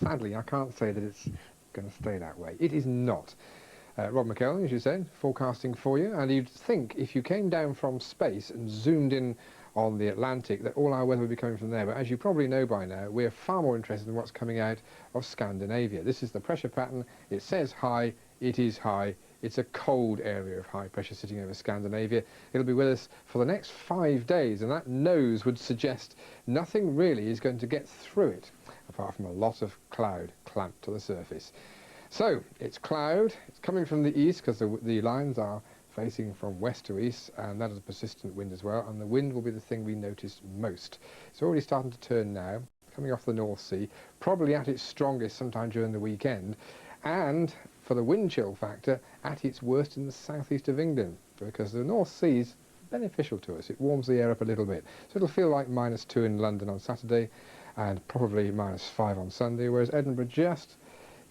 sadly, I can't say that it's going to stay that way. It is not. Rob McKellen, as you said, forecasting for you, and you'd think if you came down from space and zoomed in on the Atlantic that all our weather would be coming from there, but as you probably know by now, we're far more interested in what's coming out of Scandinavia. This is the pressure pattern. It says high, it is high. It's a cold area of high pressure sitting over Scandinavia. It'll be with us for the next 5 days, and that nose would suggest nothing really is going to get through it, apart from a lot of cloud clamped to the surface. So, it's cloud, it's coming from the east because the lines are facing from west to east, and that is a persistent wind as well, and the wind will be the thing we notice most. It's already starting to turn now, coming off the North Sea, probably at its strongest sometime during the weekend, and for the wind chill factor, at its worst in the southeast of England, because the North Sea's beneficial to us. It warms the air up a little bit. So it'll feel like -2 in London on Saturday, and probably -5 on Sunday, whereas Edinburgh just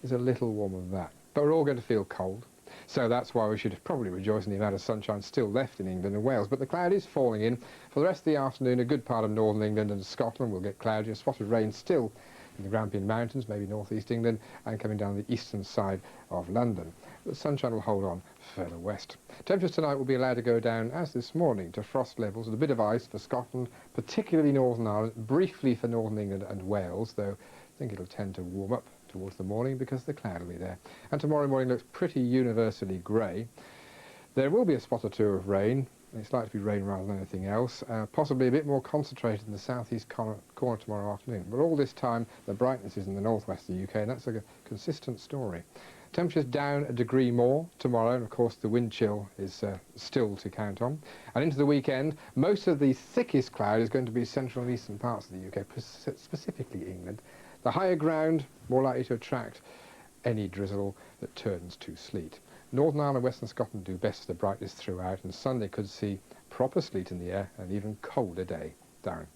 is a little warmer than that. But we're all going to feel cold, so that's why we should probably rejoice in the amount of sunshine still left in England and Wales. But the cloud is falling in. For the rest of the afternoon, a good part of northern England and Scotland will get cloudy, a spot of rain still in the Grampian Mountains, maybe northeast England, and coming down the eastern side of London. The sunshine will hold on further west. Temperatures tonight will be allowed to go down, as this morning, to frost levels with a bit of ice for Scotland, particularly Northern Ireland, briefly for northern England and Wales, though I think it'll tend to warm up towards the morning because the cloud will be there. And tomorrow morning looks pretty universally grey. There will be a spot or two of rain. It's likely to be rain rather than anything else, possibly a bit more concentrated in the southeast corner tomorrow afternoon. But all this time, the brightness is in the northwest of the UK, and that's a consistent story. Temperatures down a degree more tomorrow, and of course the wind chill is still to count on. And into the weekend, most of the thickest cloud is going to be central and eastern parts of the UK, specifically England. The higher ground, more likely to attract any drizzle that turns to sleet. Northern Ireland and Western Scotland do best for the brightness throughout, and Sunday could see proper sleet in the air and an even colder day. Darren.